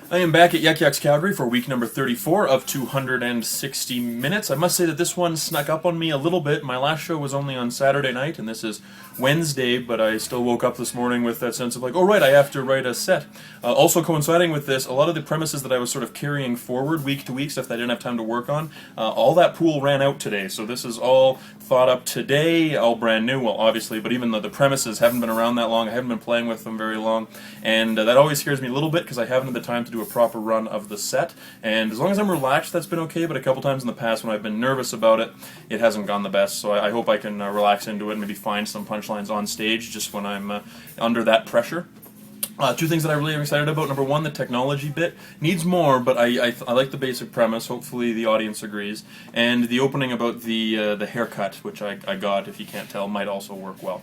I am back at Yuck Yucks Calgary for week number 34 of 260 minutes. I must say that this one snuck up on me a little bit. My last show was only on Saturday night, and this is Wednesday, but I still woke up this morning with that sense of like, oh right, I have to write a set. Also coinciding with this, a lot of the premises that I was sort of carrying forward week to week, stuff that I didn't have time to work on, all that pool ran out today. So this is all thought up today, all brand new, well obviously, but even though the premises haven't been around that long, I haven't been playing with them very long, and that always scares me a little bit because I haven't had the time to do a proper run of the set, and as long as I'm relaxed, that's been okay, but a couple times in the past when I've been nervous about it, it hasn't gone the best, so I hope I can relax into it and maybe find some punchlines on stage just when I'm under that pressure. Two things that I really am excited about. Number one, the technology bit needs more, but I like the basic premise. Hopefully the audience agrees. And the opening about the haircut, which I got, if you can't tell, might also work well.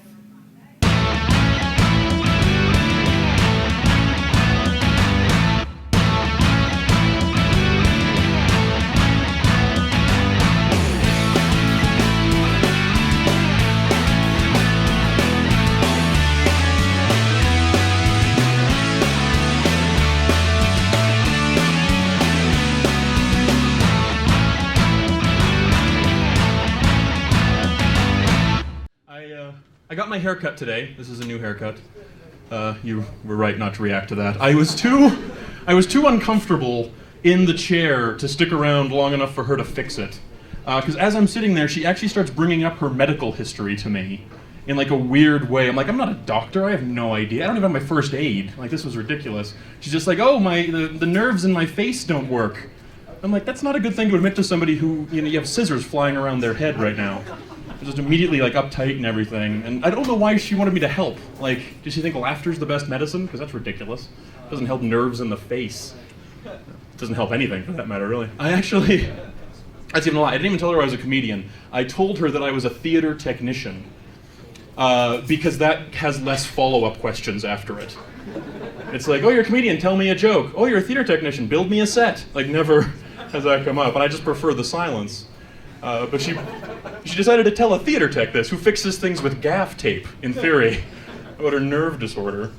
I got my haircut today. This is a new haircut. You were right not to react to that. I was too uncomfortable in the chair to stick around long enough for her to fix it. Because as I'm sitting there, she actually starts bringing up her medical history to me in like a weird way. I'm like, I'm not a doctor. I have no idea. I don't even have my first aid. Like, this was ridiculous. She's just like, oh, the nerves in my face don't work. I'm like, that's not a good thing to admit to somebody who, you have scissors flying around their head right now. Just immediately like uptight and everything, and I don't know why she wanted me to help. Like, does she think laughter's the best medicine? Because that's ridiculous. It doesn't help nerves in the face. It doesn't help anything for that matter, really. That's even a lie. I didn't even tell her I was a comedian. I told her that I was a theater technician, because that has less follow-up questions after it. It's like, oh, you're a comedian, tell me a joke. Oh, you're a theater technician, build me a set. Like, never has that come up, and I just prefer the silence. But she decided to tell a theater tech this, who fixes things with gaff tape, in theory, about her nerve disorder.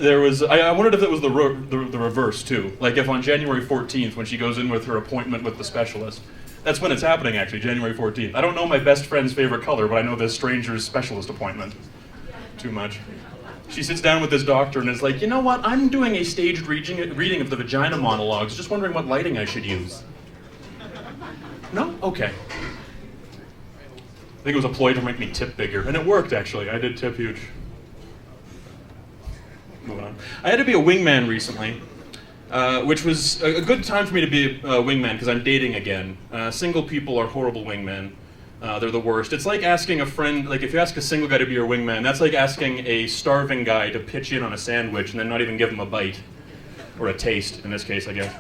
I wondered if it was the reverse, too. Like if on January 14th, when she goes in with her appointment with the specialist, that's when it's happening, actually, January 14th. I don't know my best friend's favorite color, but I know this stranger's specialist appointment. Too much. She sits down with this doctor and is like, you know what, I'm doing a staged reading of the vagina monologues, just wondering what lighting I should use. No? Okay. I think it was a ploy to make me tip bigger, and it worked, actually. I did tip huge. Moving on. I had to be a wingman recently, which was a good time for me to be a wingman, because I'm dating again. Single people are horrible wingmen. They're the worst. It's like asking a friend, like if you ask a single guy to be your wingman, that's like asking a starving guy to pitch in on a sandwich and then not even give him a bite. Or a taste, in this case, I guess.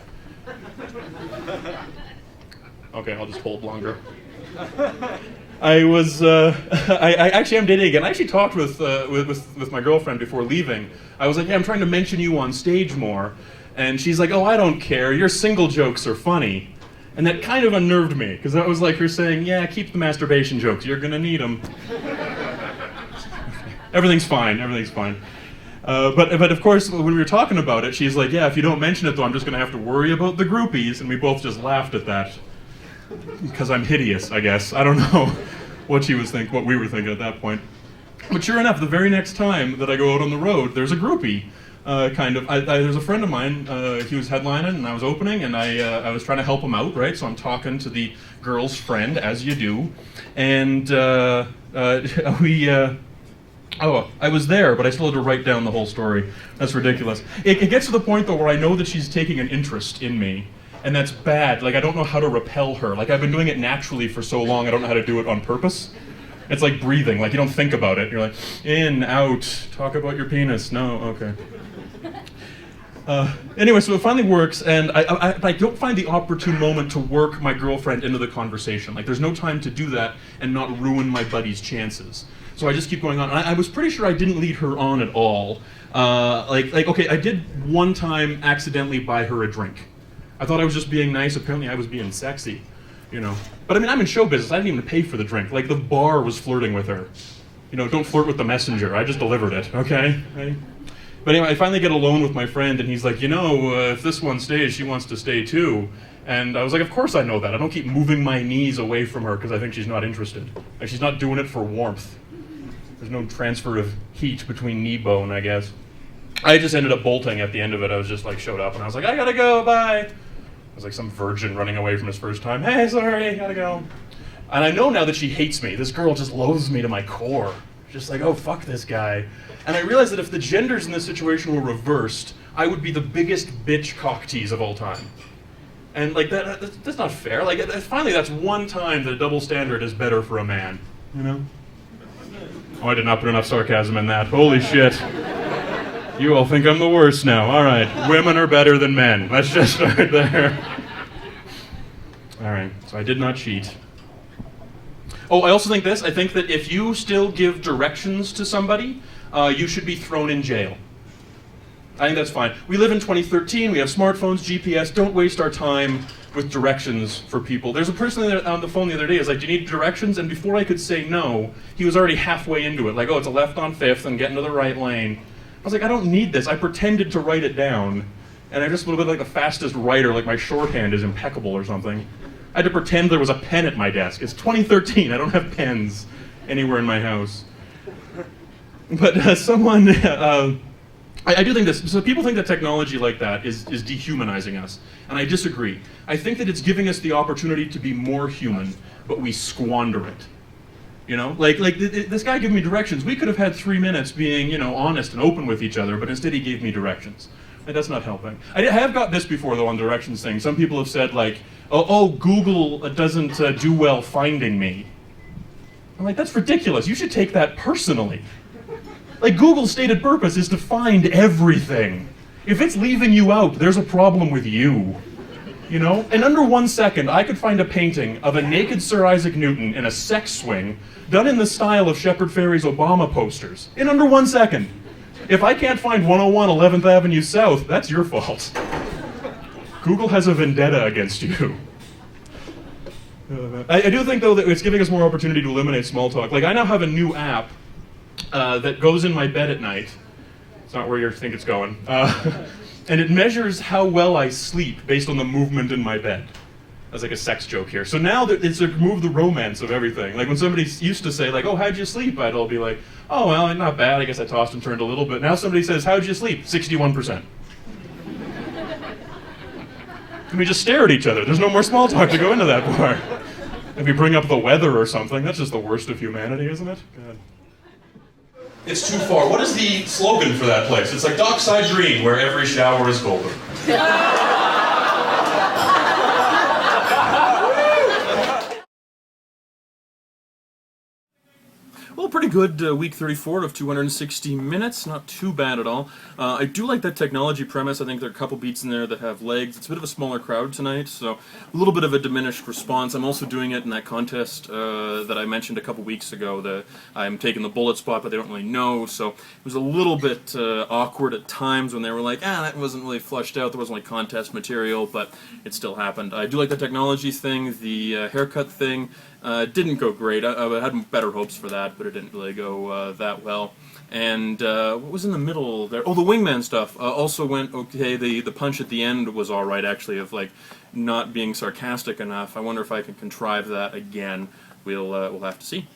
Okay, I'll just hold longer. I actually am dating again. I actually talked with my girlfriend before leaving. I was like, yeah, I'm trying to mention you on stage more. And she's like, oh, I don't care. Your single jokes are funny. And that kind of unnerved me, because that was like her saying, yeah, keep the masturbation jokes. You're going to need them. Everything's fine. But of course, when we were talking about it, she's like, yeah, if you don't mention it, though, I'm just going to have to worry about the groupies. And we both just laughed at that. Because I'm hideous, I guess. I don't know what we were thinking at that point. But sure enough, the very next time that I go out on the road, there's a groupie. There's a friend of mine, he was headlining and I was opening, and I was trying to help him out, right? So I'm talking to the girl's friend, as you do. And I was there, but I still had to write down the whole story. That's ridiculous. It gets to the point, though, where I know that she's taking an interest in me. And that's bad. Like, I don't know how to repel her. Like, I've been doing it naturally for so long, I don't know how to do it on purpose. It's like breathing. Like, you don't think about it. You're like, in, out, talk about your penis. No, okay. Anyway, so it finally works, and I don't find the opportune moment to work my girlfriend into the conversation. Like, there's no time to do that and not ruin my buddy's chances. So I just keep going on. And I was pretty sure I didn't lead her on at all. Okay, I did one time accidentally buy her a drink. I thought I was just being nice. Apparently I was being sexy, But I mean, I'm in show business. I didn't even pay for the drink. Like, the bar was flirting with her. Don't flirt with the messenger. I just delivered it, okay? Right? But anyway, I finally get alone with my friend, and he's like, you know, if this one stays, she wants to stay too. And I was like, of course I know that. I don't keep moving my knees away from her because I think she's not interested. Like, she's not doing it for warmth. There's no transfer of heat between knee bone, I guess. I just ended up bolting at the end of it. I was just like, showed up, and I was like, I gotta go, bye. I was like some virgin running away from his first time. Hey, sorry, gotta go. And I know now that she hates me. This girl just loathes me to my core. Just like, oh, fuck this guy. And I realized that if the genders in this situation were reversed, I would be the biggest bitch cock tease of all time. And like that's not fair. Like finally, that's one time that a double standard is better for a man. You know? Oh, I did not put enough sarcasm in that. Holy shit. You all think I'm the worst now. All right, women are better than men. Let's just start there. All right, so I did not cheat. Oh, I also think this. I think that if you still give directions to somebody, you should be thrown in jail. I think that's fine. We live in 2013. We have smartphones, GPS. Don't waste our time with directions for people. There's a person on the phone the other day. Is like, do you need directions? And before I could say no, he was already halfway into it. Like, oh, it's a left on 5th and get into the right lane. I was like, I don't need this. I pretended to write it down, and I'm just a little bit like the fastest writer. Like my shorthand is impeccable or something. I had to pretend there was a pen at my desk. It's 2013. I don't have pens anywhere in my house. But someone. I do think this. So people think that technology like that is dehumanizing us, and I disagree. I think that it's giving us the opportunity to be more human, but we squander it. You know, like this guy gave me directions. We could have had 3 minutes being, you know, honest and open with each other, but instead he gave me directions. And that's not helping. I have got this before though on directions thing. Some people have said like, oh Google doesn't do well finding me. I'm like, that's ridiculous. You should take that personally. Like, Google's stated purpose is to find everything. If it's leaving you out, there's a problem with you. You know? In under 1 second, I could find a painting of a naked Sir Isaac Newton in a sex swing, done in the style of Shepard Fairey's Obama posters. In under 1 second. If I can't find 101 11th Avenue South, that's your fault. Google has a vendetta against you. I do think, though, that it's giving us more opportunity to eliminate small talk. Like, I now have a new app that goes in my bed at night. It's not where you think it's going. And it measures how well I sleep based on the movement in my bed. That's like a sex joke here. So now that it's removed the romance of everything. Like when somebody used to say, like, oh, how'd you sleep? I'd all be like, oh, well, not bad. I guess I tossed and turned a little bit. Now somebody says, how'd you sleep? 61%. And we just stare at each other. There's no more small talk to go into that part. If we bring up the weather or something, that's just the worst of humanity, isn't it? God. It's too far. What is the slogan for that place? It's like Dockside Green, where every shower is golden. Well, pretty good week 34 of 260 minutes. Not too bad at all. I do like that technology premise. I think there are a couple beats in there that have legs. It's a bit of a smaller crowd tonight, so a little bit of a diminished response. I'm also doing it in that contest that I mentioned a couple weeks ago. I'm taking the bullet spot, but they don't really know, so it was a little bit awkward at times when they were like, that wasn't really flushed out. There wasn't like contest material, but it still happened. I do like the technology thing. The haircut thing didn't go great. I had better hopes for that, but it didn't really go that well. And what was in the middle there? Oh, the wingman stuff also went okay. The punch at the end was all right, actually, of like not being sarcastic enough. I wonder if I can contrive that again. We'll have to see.